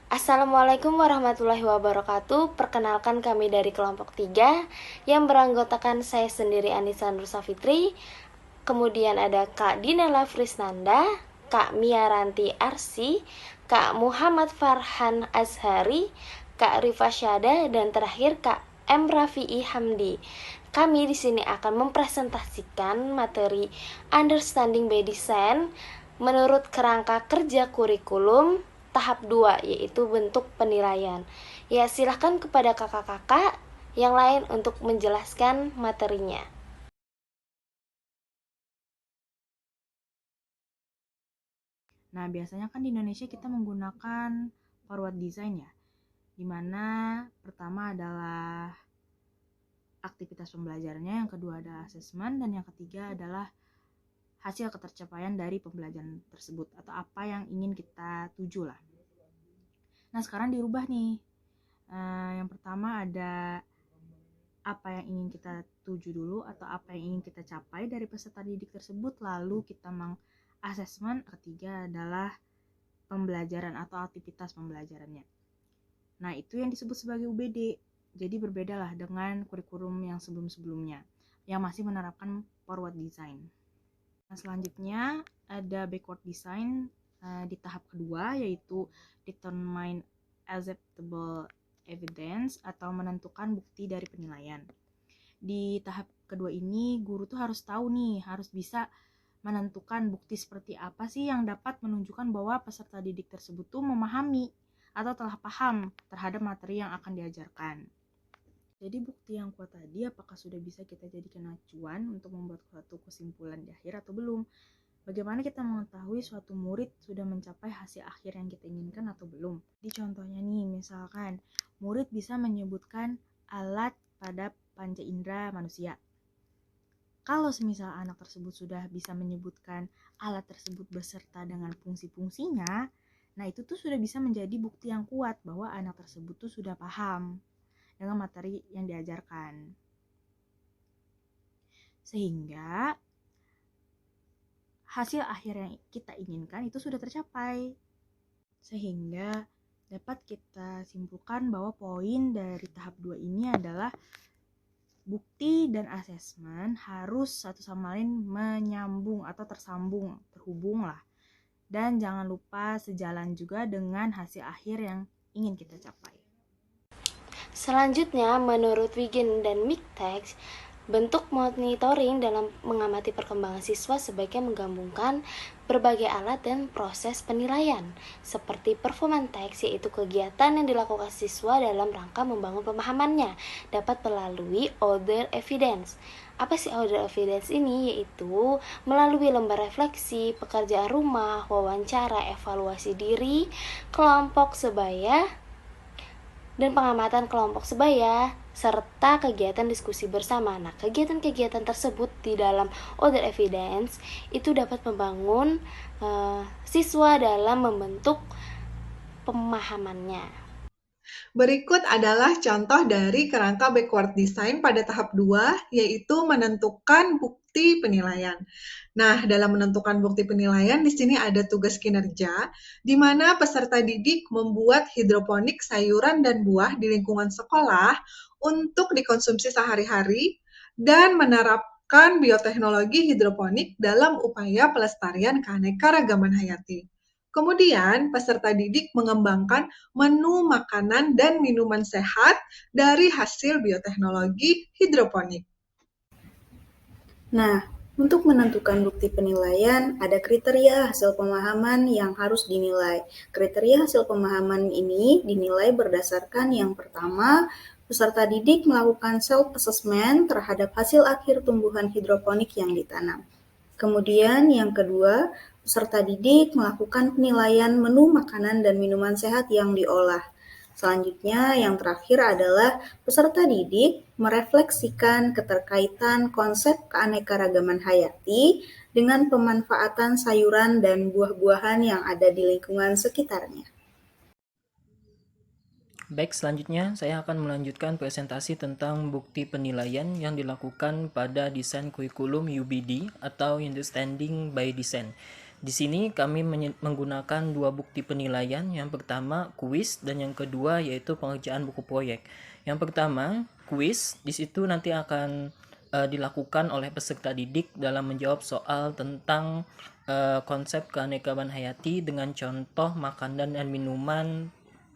Assalamualaikum warahmatullahi wabarakatuh. Perkenalkan kami dari kelompok 3 yang beranggotakan saya sendiri Anissa Nursafitri. Kemudian ada Kak Dinela Frisnanda, Kak Miaranti Arsi, Kak Muhammad Farhan Azhari, Kak Rifa Syada, dan terakhir Kak M. Rafi'i Hamdi. Kami di sini akan mempresentasikan materi Understanding by Design menurut kerangka kerja kurikulum tahap 2, yaitu bentuk penilaian. Ya, silahkan kepada kakak-kakak yang lain untuk menjelaskan materinya. Nah, biasanya kan di Indonesia kita menggunakan forward design ya, di mana pertama adalah aktivitas pembelajarannya, yang kedua adalah asesmen, dan yang ketiga adalah hasil ketercapaian dari pembelajaran tersebut atau apa yang ingin kita tuju lah. Nah, sekarang dirubah nih. Yang pertama ada apa yang ingin kita tuju dulu atau apa yang ingin kita capai dari peserta didik tersebut, lalu kita mengasesmen. Ketiga adalah pembelajaran atau aktivitas pembelajarannya. Nah, itu yang disebut sebagai UBD. Jadi berbedalah dengan kurikulum yang sebelum-sebelumnya yang masih menerapkan forward design. Nah, selanjutnya ada backward design di tahap kedua, yaitu determine acceptable evidence atau menentukan bukti dari penilaian. Di tahap kedua ini guru tuh harus tahu nih, harus bisa menentukan bukti seperti apa sih yang dapat menunjukkan bahwa peserta didik tersebut tuh memahami atau telah paham terhadap materi yang akan diajarkan. Jadi bukti yang kuat tadi apakah sudah bisa kita jadikan acuan untuk membuat suatu kesimpulan di akhir atau belum? Bagaimana kita mengetahui suatu murid sudah mencapai hasil akhir yang kita inginkan atau belum? Di contohnya nih, misalkan murid bisa menyebutkan alat pada panca indera manusia. Kalau semisal anak tersebut sudah bisa menyebutkan alat tersebut beserta dengan fungsi-fungsinya, nah itu tuh sudah bisa menjadi bukti yang kuat bahwa anak tersebut tuh sudah paham dengan materi yang diajarkan. Sehingga hasil akhir yang kita inginkan itu sudah tercapai. Sehingga dapat kita simpulkan bahwa poin dari tahap 2 ini adalah bukti dan asesmen harus satu sama lain menyambung atau tersambung, terhubung lah. Dan jangan lupa sejalan juga dengan hasil akhir yang ingin kita capai. Selanjutnya, menurut Wigen dan Miktex, bentuk monitoring dalam mengamati perkembangan siswa sebaiknya menggabungkan berbagai alat dan proses penilaian, seperti performance text, yaitu kegiatan yang dilakukan siswa dalam rangka membangun pemahamannya, dapat melalui order evidence. Apa sih order evidence ini? Yaitu melalui lembar refleksi, pekerjaan rumah, wawancara, evaluasi diri, kelompok sebaya, dan pengamatan kelompok sebaya, serta kegiatan diskusi bersama. Nah, kegiatan-kegiatan tersebut di dalam order evidence itu dapat membangun siswa dalam membentuk pemahamannya. Berikut adalah contoh dari kerangka backward design pada tahap 2, yaitu menentukan bukti penilaian. Nah, dalam menentukan bukti penilaian, di sini ada tugas kinerja, di mana peserta didik membuat hidroponik sayuran dan buah di lingkungan sekolah untuk dikonsumsi sehari-hari, dan menerapkan bioteknologi hidroponik dalam upaya pelestarian keanekaragaman hayati. Kemudian, peserta didik mengembangkan menu makanan dan minuman sehat dari hasil bioteknologi hidroponik. Nah, untuk menentukan bukti penilaian, ada kriteria hasil pemahaman yang harus dinilai. Kriteria hasil pemahaman ini dinilai berdasarkan yang pertama, peserta didik melakukan self-assessment terhadap hasil akhir tumbuhan hidroponik yang ditanam. Kemudian yang kedua, peserta didik melakukan penilaian menu makanan dan minuman sehat yang diolah. Selanjutnya, yang terakhir adalah peserta didik merefleksikan keterkaitan konsep keanekaragaman hayati dengan pemanfaatan sayuran dan buah-buahan yang ada di lingkungan sekitarnya. Baik, selanjutnya saya akan melanjutkan presentasi tentang bukti penilaian yang dilakukan pada desain kurikulum UBD atau Understanding by Design. Di sini kami menggunakan dua bukti penilaian. Yang pertama kuis dan yang kedua yaitu pengerjaan buku proyek. Yang pertama kuis, di situ nanti akan dilakukan oleh peserta didik dalam menjawab soal tentang konsep keanekaragaman hayati dengan contoh makanan dan minuman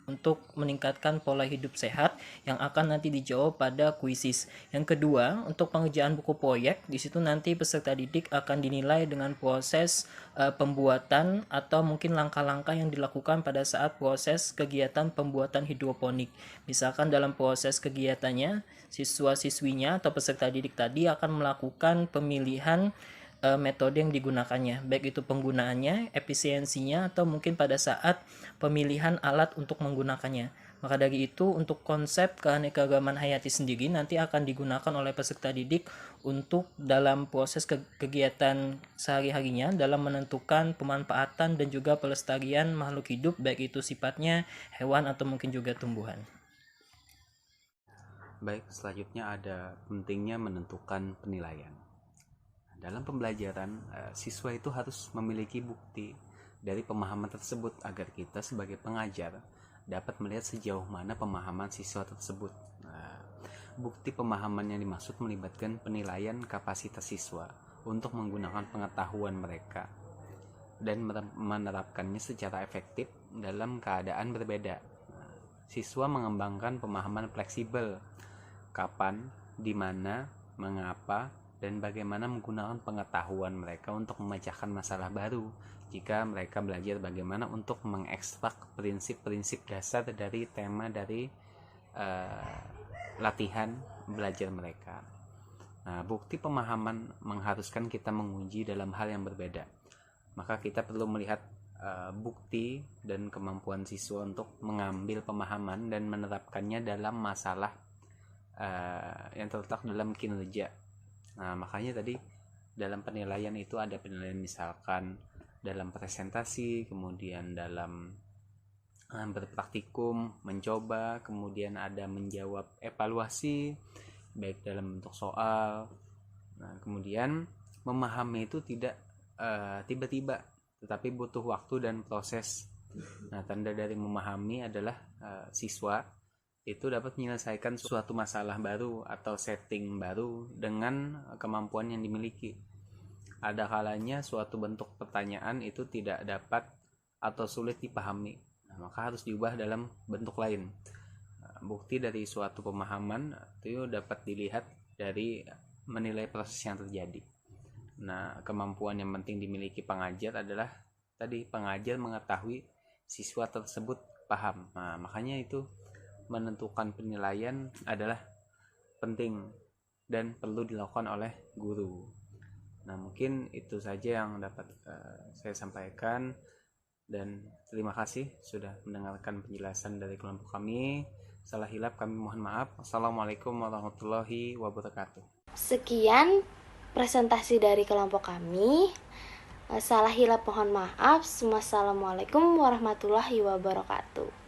untuk meningkatkan pola hidup sehat yang akan nanti dijawab pada kuisis. Yang kedua, untuk pengerjaan buku proyek, di situ nanti peserta didik akan dinilai dengan proses pembuatan atau mungkin langkah-langkah yang dilakukan pada saat proses kegiatan pembuatan hidroponik. Misalkan dalam proses kegiatannya, siswa-siswinya atau peserta didik tadi akan melakukan pemilihan metode yang digunakannya, baik itu penggunaannya, efisiensinya, atau mungkin pada saat pemilihan alat untuk menggunakannya. Maka dari itu, untuk konsep keanekaragaman hayati sendiri nanti akan digunakan oleh peserta didik untuk dalam proses kegiatan sehari-harinya dalam menentukan pemanfaatan dan juga pelestarian makhluk hidup, baik itu sifatnya hewan atau mungkin juga tumbuhan. Baik, selanjutnya ada pentingnya menentukan penilaian. Dalam pembelajaran, siswa itu harus memiliki bukti dari pemahaman tersebut agar kita sebagai pengajar dapat melihat sejauh mana pemahaman siswa tersebut. Bukti pemahaman yang dimaksud melibatkan penilaian kapasitas siswa untuk menggunakan pengetahuan mereka dan menerapkannya secara efektif dalam keadaan berbeda. Siswa mengembangkan pemahaman fleksibel, kapan, di mana, mengapa, dan bagaimana menggunakan pengetahuan mereka untuk memecahkan masalah baru jika mereka belajar bagaimana untuk mengekstrak prinsip-prinsip dasar dari tema dari latihan belajar mereka. Nah, bukti pemahaman mengharuskan kita menguji dalam hal yang berbeda. Maka kita perlu melihat bukti dan kemampuan siswa untuk mengambil pemahaman dan menerapkannya dalam masalah yang terletak dalam kinerja. Nah, makanya tadi dalam penilaian itu ada penilaian misalkan dalam presentasi, kemudian dalam berpraktikum, mencoba, kemudian ada menjawab evaluasi, baik dalam bentuk soal. Nah, kemudian memahami itu tidak tiba-tiba, tetapi butuh waktu dan proses. Nah, tanda dari memahami adalah siswa itu dapat menyelesaikan suatu masalah baru atau setting baru dengan kemampuan yang dimiliki. Ada kalanya suatu bentuk pertanyaan itu tidak dapat atau sulit dipahami, maka harus diubah dalam bentuk lain. Bukti dari suatu pemahaman itu dapat dilihat dari menilai proses yang terjadi. Nah, kemampuan yang penting dimiliki pengajar adalah tadi pengajar mengetahui siswa tersebut paham. Nah, makanya itu menentukan penilaian adalah penting dan perlu dilakukan oleh guru. Nah, mungkin itu saja yang dapat saya sampaikan, dan terima kasih sudah mendengarkan penjelasan dari kelompok kami. Salah hilap kami mohon maaf. Assalamualaikum warahmatullahi wabarakatuh. Sekian presentasi dari kelompok kami. Salah hilap mohon maaf. Wassalamualaikum warahmatullahi wabarakatuh.